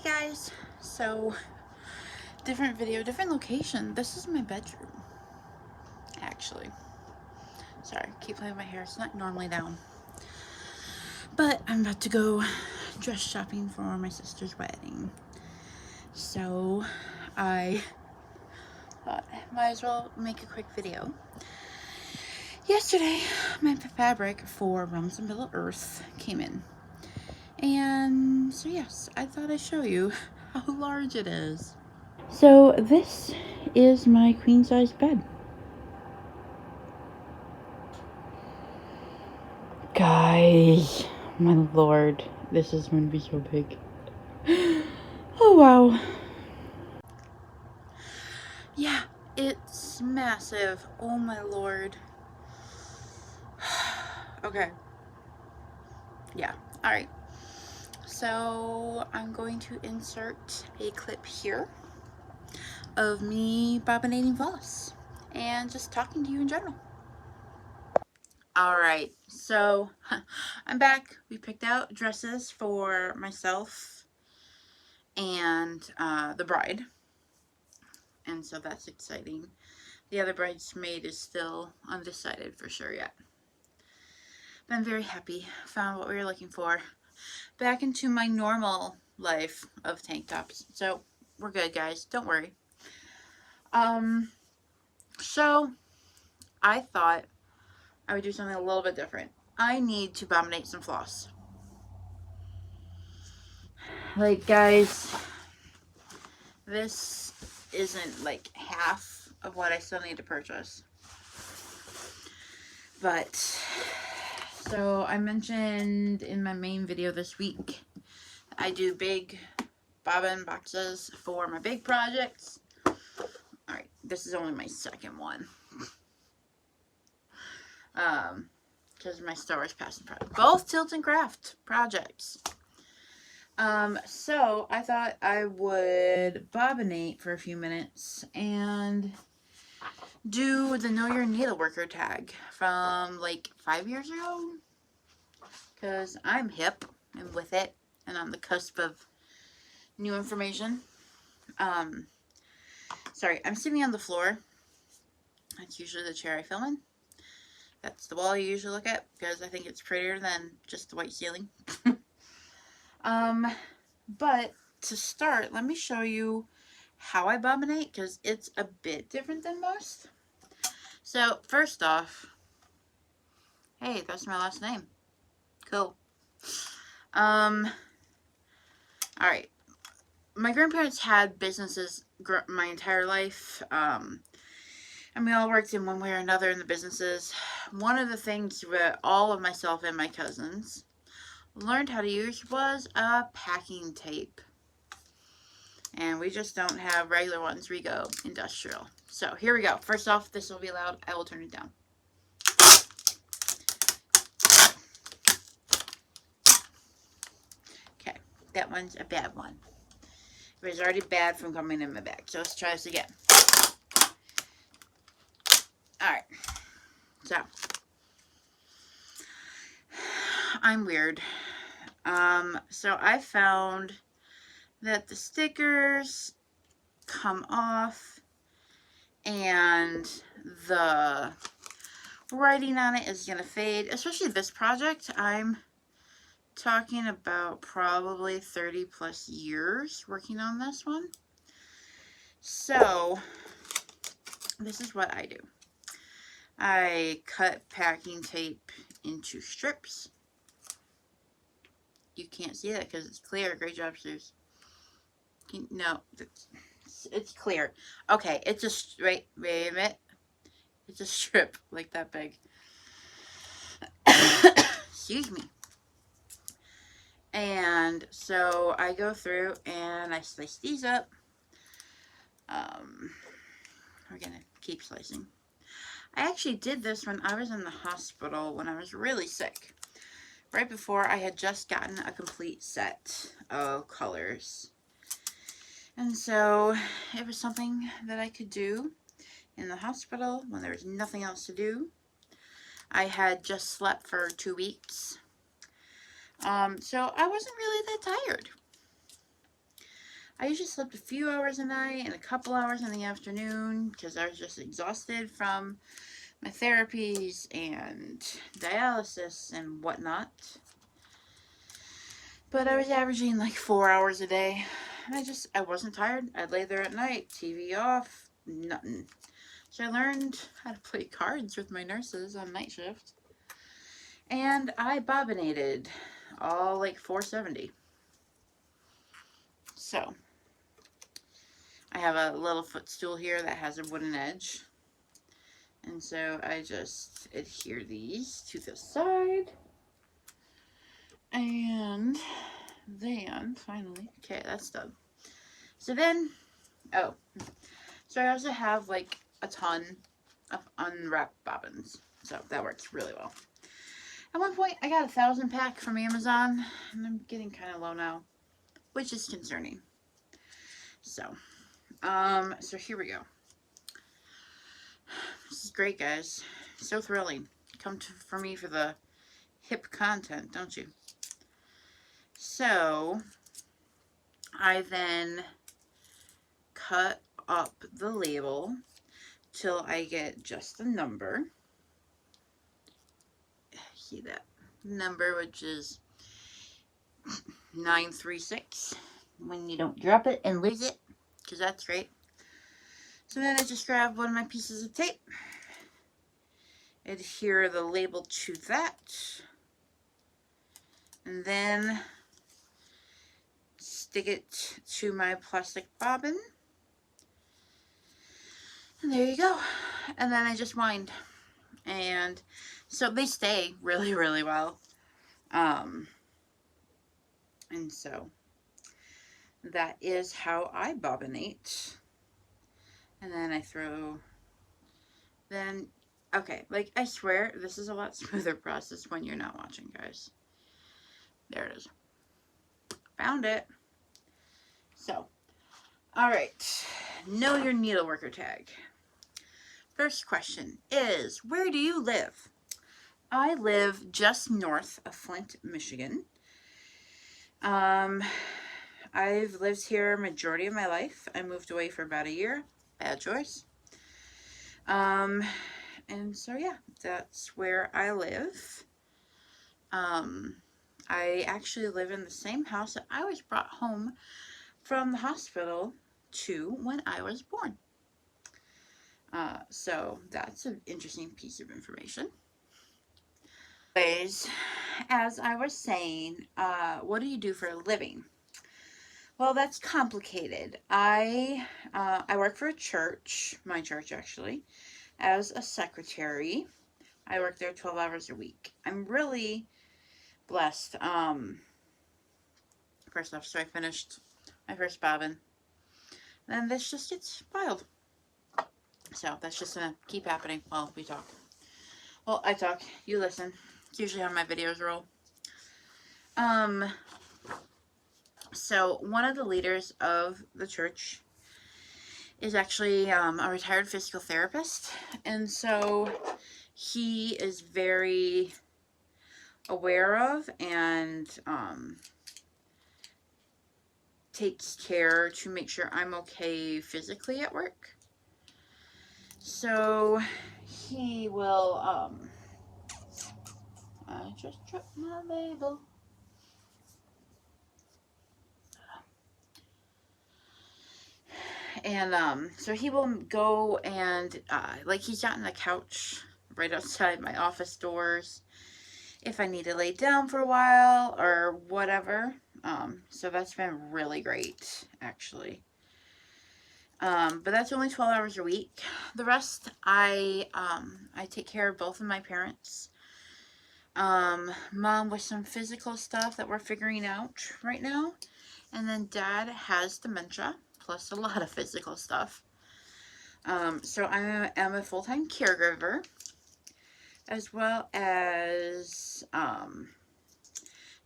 guys, so different video, different location. This is my bedroom, actually. Sorry, keep playing with my hair. It's not normally down. But I'm about to go dress shopping for my sister's wedding. So I thought I might as well make a quick video. Yesterday, my fabric for Realms of Middle Earth came in. And so yes, I thought I'd show you how large it is. So this is my queen size bed. Guys, my lord, this is going to be so big. Oh wow. Yeah, it's massive. Oh my lord. Okay. Yeah, alright. So I'm going to insert a clip here of me bobinating floss and just talking to you in general. Alright, so I'm back. We picked out dresses for myself and the bride. And so that's exciting. The other bridesmaid is still undecided for sure yet. But I'm very happy. Found what we were looking for. Back into my normal life of tank tops. So we're good, guys. Don't worry. So I thought I would do something a little bit different. I need to bobinate some floss. Like, guys, this isn't like half of what I still need to purchase. But, so I mentioned in my main video this week, I do big bobbin boxes for my big projects. Alright, this is only my second one. Because my Star Wars Passion project. Both Tilt and Craft projects. So I thought I would bobinate for a few minutes and do the Know Your Needleworker tag from like 5 years ago. Because I'm hip and with it and on the cusp of new information. Sorry, I'm sitting on the floor. That's usually the chair I film in. That's the wall I usually look at because I think it's prettier than just the white ceiling. But to start, let me show you how I bobinate because it's a bit different than most. So first off, hey, that's my last name. Cool. Alright. My grandparents had businesses my entire life. And we all worked in one way or another in the businesses. One of the things that all of myself and my cousins learned how to use was a packing tape. And we just don't have regular ones. We go industrial. So here we go. First off, this will be loud. I will turn it down. Okay, that one's a bad one. It was already bad from coming in my bag. So let's try this again. Alright. So, I'm weird. So I found that the stickers come off and the writing on it is going to fade. Especially this project, I'm talking about probably 30 plus years working on this one. So, this is what I do. I cut packing tape into strips. You can't see that because it's clear. Great job, Suze. No, it's clear. Okay, it's just wait a minute. It's a strip like that big. Excuse me. And so I go through and I slice these up. We're gonna keep slicing. I actually did this when I was in the hospital when I was really sick. Right before I had just gotten a complete set of colors. And so it was something that I could do in the hospital when there was nothing else to do. I had just slept for 2 weeks. So I wasn't really that tired. I usually slept a few hours a night and a couple hours in the afternoon because I was just exhausted from my therapies and dialysis and whatnot. But I was averaging like 4 hours a day. And I wasn't tired. I'd lay there at night, TV off, nothing. So I learned how to play cards with my nurses on night shift. And I bobinated all like 470. So I have a little footstool here that has a wooden edge. And so I just adhere these to the side. And then, finally, okay, that's done. So then, oh, so I also have like a ton of unwrapped bobbins. So that works really well. At one point, I got a 1,000 pack from Amazon, and I'm getting kind of low now, which is concerning. So here we go. This is great, guys. So thrilling. Come for me for the hip content, don't you? So I then cut up the label till I get just the number. See that number, which is 936, when you don't drop it and lose it, because that's great. So then I just grab one of my pieces of tape, adhere the label to that, and then stick it to my plastic bobbin. And there you go. And then I just wind. And so they stay really, really well. And so that is how I bobinate. And then I throw, okay, like I swear this is a lot smoother process when you're not watching, guys. There it is. Found it. So, alright, know your needleworker tag. First question is, where do you live? I live just north of Flint, Michigan. I've lived here majority of my life. I moved away for about a year. Bad choice. And so yeah, that's where I live. I actually live in the same house that I was brought home from the hospital to when I was born. So that's an interesting piece of information. Anyways, as I was saying, what do you do for a living? Well, that's complicated. I work for a church, my church actually, as a secretary. I work there 12 hours a week. I'm really blessed. First off, so I finished my first bobbin. And this just gets filed. So that's just gonna keep happening while we talk. Well, I talk, you listen. It's usually how my videos roll. So one of the leaders of the church is actually a retired physical therapist, and so he is very aware of and takes care to make sure I'm okay physically at work. So he will I just dropped my label. And so he will go and like he's gotten a couch right outside my office doors if I need to lay down for a while or whatever. So that's been really great, actually. But that's only 12 hours a week. The rest, I take care of both of my parents. Mom with some physical stuff that we're figuring out right now. And then Dad has dementia, plus a lot of physical stuff. So I am a full-time caregiver, as well as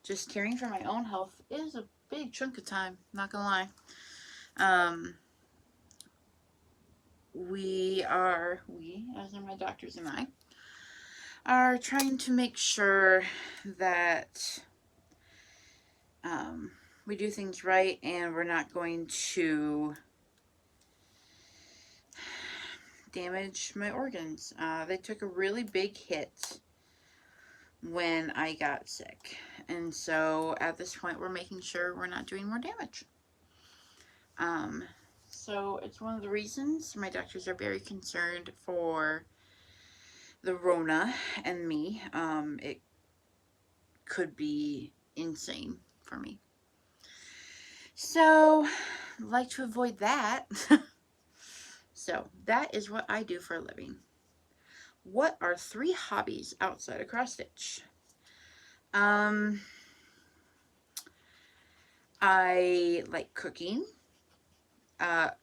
just caring for my own health is a big chunk of time, not gonna lie. We, as in my doctors and I, are trying to make sure that we do things right and we're not going to damage my organs. They took a really big hit when I got sick. And so at this point, we're making sure we're not doing more damage. So it's one of the reasons my doctors are very concerned for the Rona and me. It could be insane for me. So, like to avoid that. So, that is what I do for a living. What are 3 hobbies outside of cross stitch? I like cooking.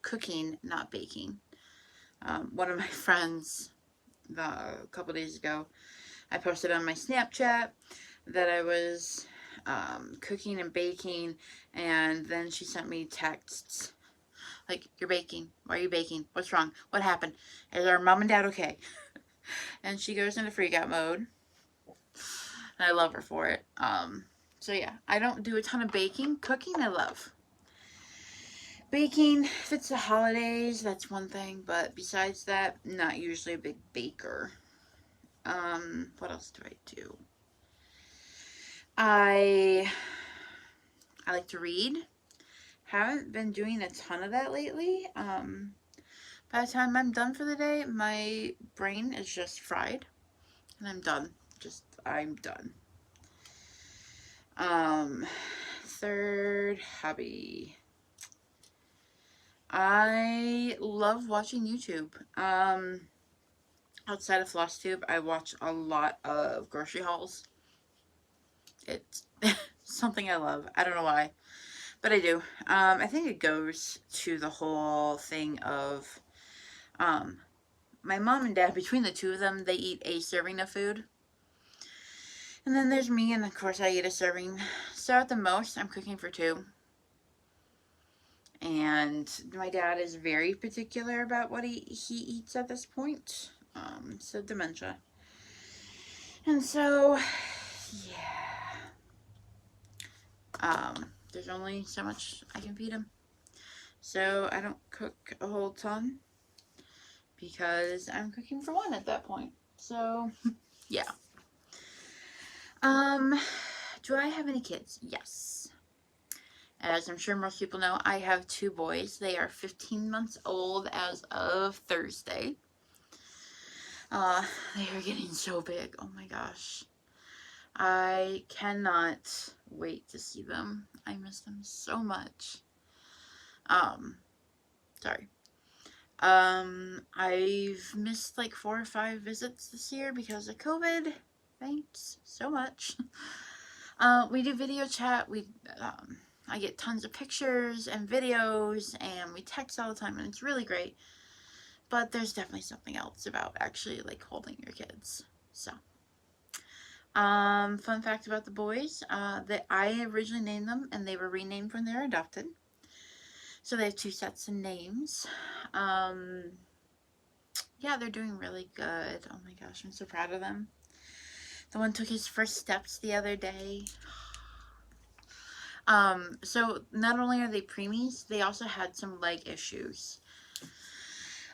Cooking, not baking. One of my friends, a couple days ago, I posted on my Snapchat that I was cooking and baking, and then she sent me texts like, "You're baking. Why are you baking? What's wrong? What happened? Is our mom and dad okay?" And she goes into freak out mode. And I love her for it. So yeah, I don't do a ton of baking. Cooking, I love. Baking, if it's the holidays, that's one thing. But besides that, not usually a big baker. What else do I do? I like to read. Haven't been doing a ton of that lately. By the time I'm done for the day, my brain is just fried. And I'm done. I'm done. Third hobby. I love watching YouTube. Outside of FlossTube, I watch a lot of grocery hauls. It's something I love. I don't know why, but I do. I think it goes to the whole thing of, my mom and dad, between the two of them, they eat a serving of food. And then there's me, and of course I eat a serving. So at the most, I'm cooking for 2. And my dad is very particular about what he eats at this point. So dementia. And so, yeah. There's only so much I can feed him. So I don't cook a whole ton because I'm cooking for 1 at that point. So, yeah. Do I have any kids? Yes. As I'm sure most people know, I have 2 boys. They are 15 months old as of Thursday. They are getting so big. Oh my gosh. I cannot wait to see them. I miss them so much. Sorry. I've missed like 4 or 5 visits this year because of COVID. Thanks so much. We do video chat. I get tons of pictures and videos, and we text all the time, and it's really great. But there's definitely something else about actually like holding your kids. So, fun fact about the boys, that I originally named them, and they were renamed when they were adopted. So they have 2 sets of names. Yeah, they're doing really good. Oh my gosh, I'm so proud of them. The one took his first steps the other day. So not only are they preemies, they also had some leg issues.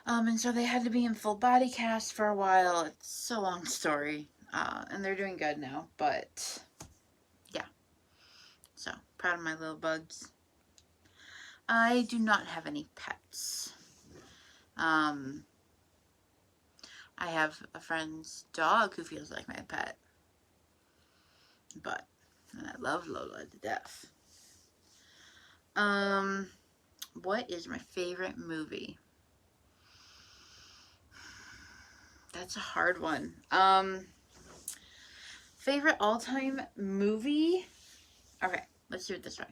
And so they had to be in full body cast for a while. It's a long story. And they're doing good now, but yeah. So, proud of my little bugs. I do not have any pets. I have a friend's dog who feels like my pet. And I love Lola to death. What is my favorite movie? That's a hard one. Favorite all-time movie? Okay, let's do it this way.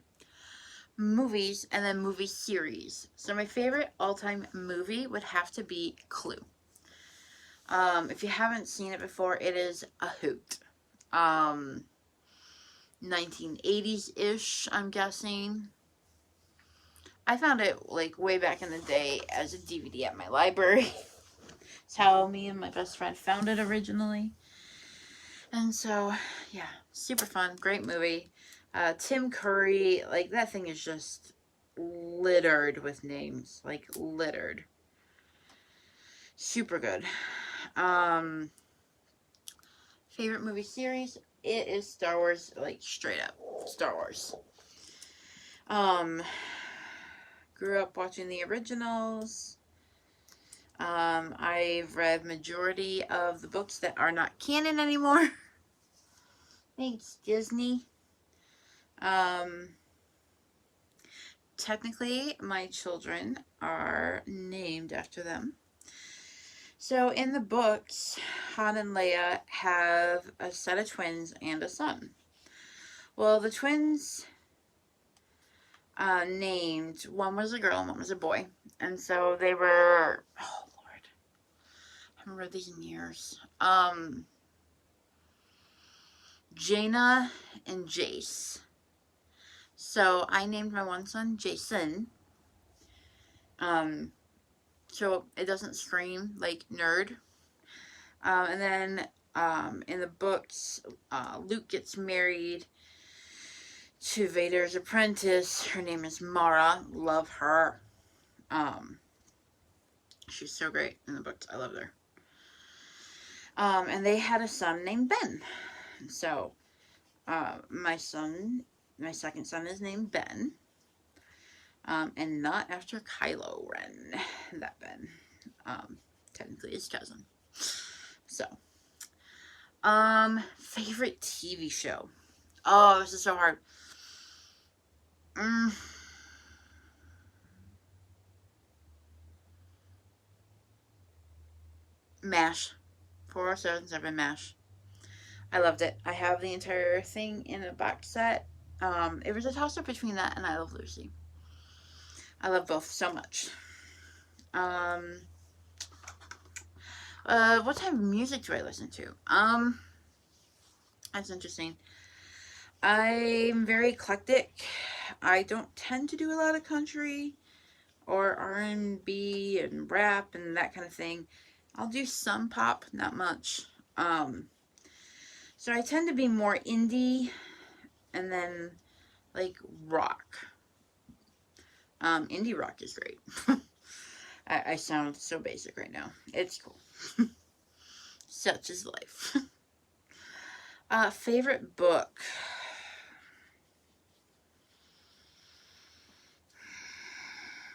Movies and then movie series. So my favorite all-time movie would have to be Clue. If you haven't seen it before, it is a hoot. 1980s-ish, I'm guessing. I found it like way back in the day as a DVD at my library. That's how me and my best friend found it originally. And so, yeah, super fun, great movie. Tim Curry, like, that thing is just littered with names. Like, littered. Super good. Favorite movie series? It is Star Wars, like, straight up. Star Wars. Grew up watching the originals. I've read majority of the books that are not canon anymore. Thanks, Disney. Technically, my children are named after them. So in the books, Han and Leia have a set of twins and a son. Well, the twins named, one was a girl and one was a boy. And so they were, oh Lord, I haven't read these in years. Jaina and Jace. So I named my one son Jason. So it doesn't scream like nerd. And then in the books, Luke gets married to Vader's apprentice. Her name is Mara. Love her. She's so great in the books. I love her. And they had a son named Ben. So my second son is named Ben. And not after Kylo Ren. That Ben. Technically his cousin. So. Favorite TV show. Oh, this is so hard. MASH. 4077 MASH. I loved it. I have the entire thing in a box set. It was a toss-up between that and I Love Lucy. I love both so much. What type of music do I listen to? That's interesting. I'm very eclectic. I don't tend to do a lot of country or R&B and rap and that kind of thing. I'll do some pop, not much. So I tend to be more indie and then like rock. Indie rock is great. I sound so basic right now. It's cool. Such is life. Favorite book.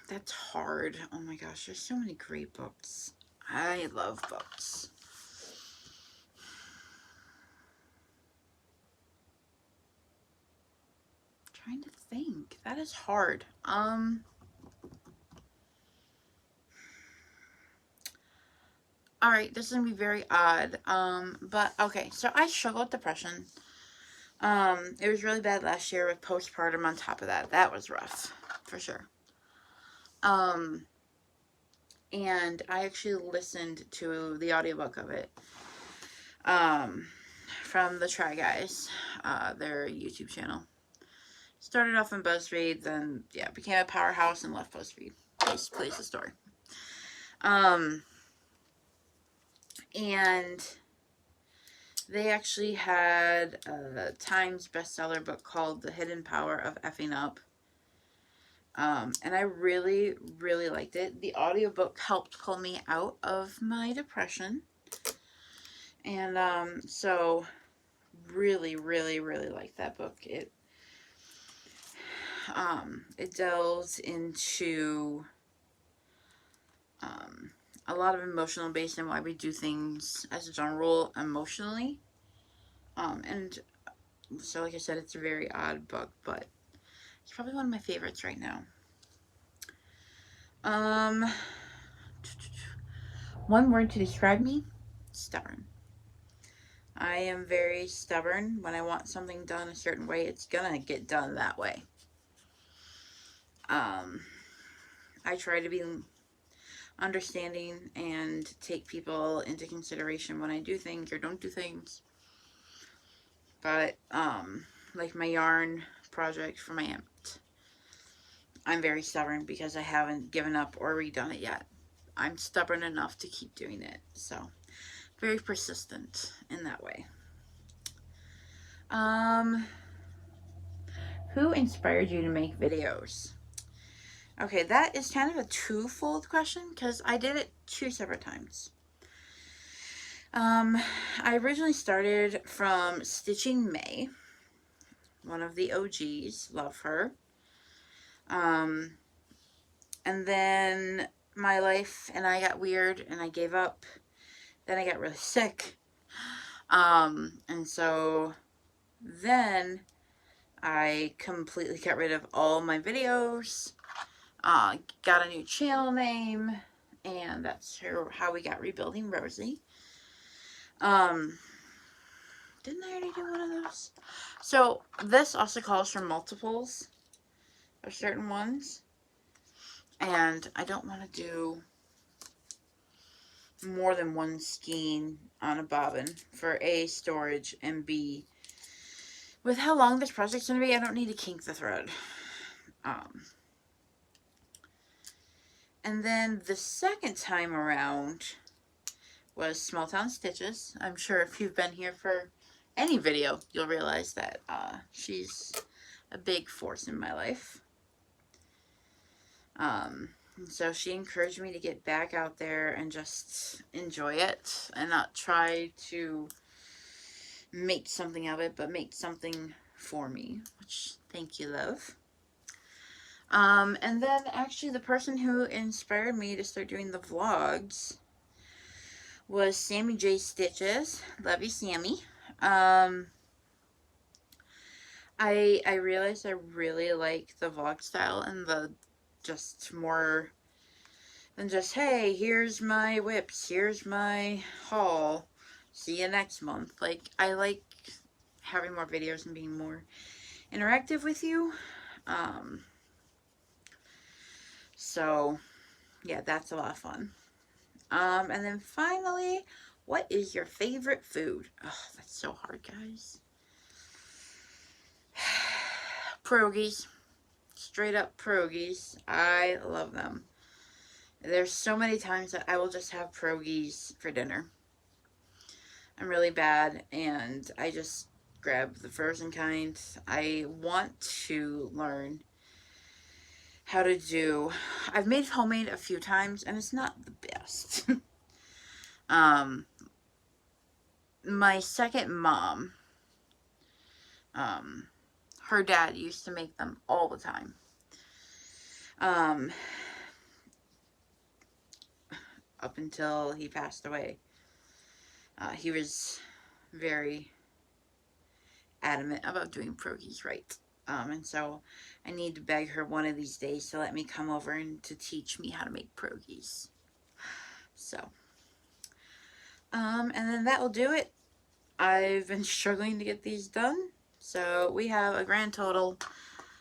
That's hard. Oh my gosh, there's so many great books. I love books. Trying to think. That is hard. Alright, this is going to be very odd. But, okay, so I struggle with depression. It was really bad last year with postpartum on top of that. That was rough, for sure. And I actually listened to the audiobook of it. From the Try Guys, their YouTube channel. Started off in BuzzFeed, then, yeah, became a powerhouse and left BuzzFeed. Plays the story. And they actually had a Times bestseller book called The Hidden Power of Effing Up. And I really, really liked it. The audiobook helped pull me out of my depression. And, so, really, really, really liked that book. It delves into, a lot of emotional based and why we do things as a general rule emotionally. And so, like I said, it's a very odd book, but it's probably one of my favorites right now. One word to describe me: stubborn. I am very stubborn. When I want something done a certain way, it's gonna get done that way. I try to be understanding and take people into consideration when I do things or don't do things. But, like my yarn project for my aunt, I'm very stubborn because I haven't given up or redone it yet. I'm stubborn enough to keep doing it. So, very persistent in that way. Who inspired you to make videos? Okay, that is kind of a twofold question because I did it 2 separate times. I originally started from Stitching May, one of the OGs, love her. And then my life and I got weird and I gave up. Then I got really sick. And so then I completely got rid of all my videos, got a new channel name, and that's how we got Rebuilding Rosie. Didn't I already do one of those? So this also calls for multiples of certain ones. And I don't want to do more than one skein on a bobbin for A, storage, and B, with how long this project's going to be, I don't need to kink the thread. And then the second time around was Small Town Stitches. I'm sure if you've been here for any video, you'll realize that she's a big force in my life. So she encouraged me to get back out there and just enjoy it and not try to make something of it, but make something for me, which, thank you, love. And then actually the person who inspired me to start doing the vlogs was Sammy J Stitches. Love you, Sammy. I realized I really like the vlog style and the just more than just, hey, here's my whips, here's my haul, see you next month. Like, I like having more videos and being more interactive with you. So, yeah, that's a lot of fun. And then finally, what is your favorite food? Oh, that's so hard, guys. Pierogies. Straight up pierogies. I love them. There's so many times that I will just have pierogies for dinner. I'm really bad, and I just grab the frozen kind. I want to learn how to do... I've made homemade a few times, and it's not the best. My second mom, her dad used to make them all the time. Up until he passed away. He was very adamant about doing pierogies right. And so I need to beg her one of these days to let me come over and to teach me how to make pierogies. So, and then that will do it. I've been struggling to get these done. So we have a grand total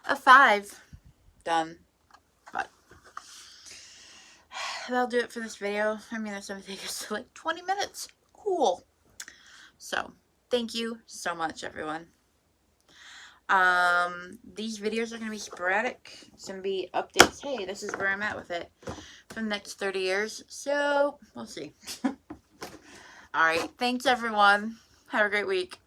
of 5 done. But that'll do it for this video. I mean, that's going to take us like 20 minutes. Cool. So, thank you so much, everyone. These videos are going to be sporadic. It's going to be updates. Hey, this is where I'm at with it for the next 30 years. So, we'll see. Alright, thanks, everyone. Have a great week.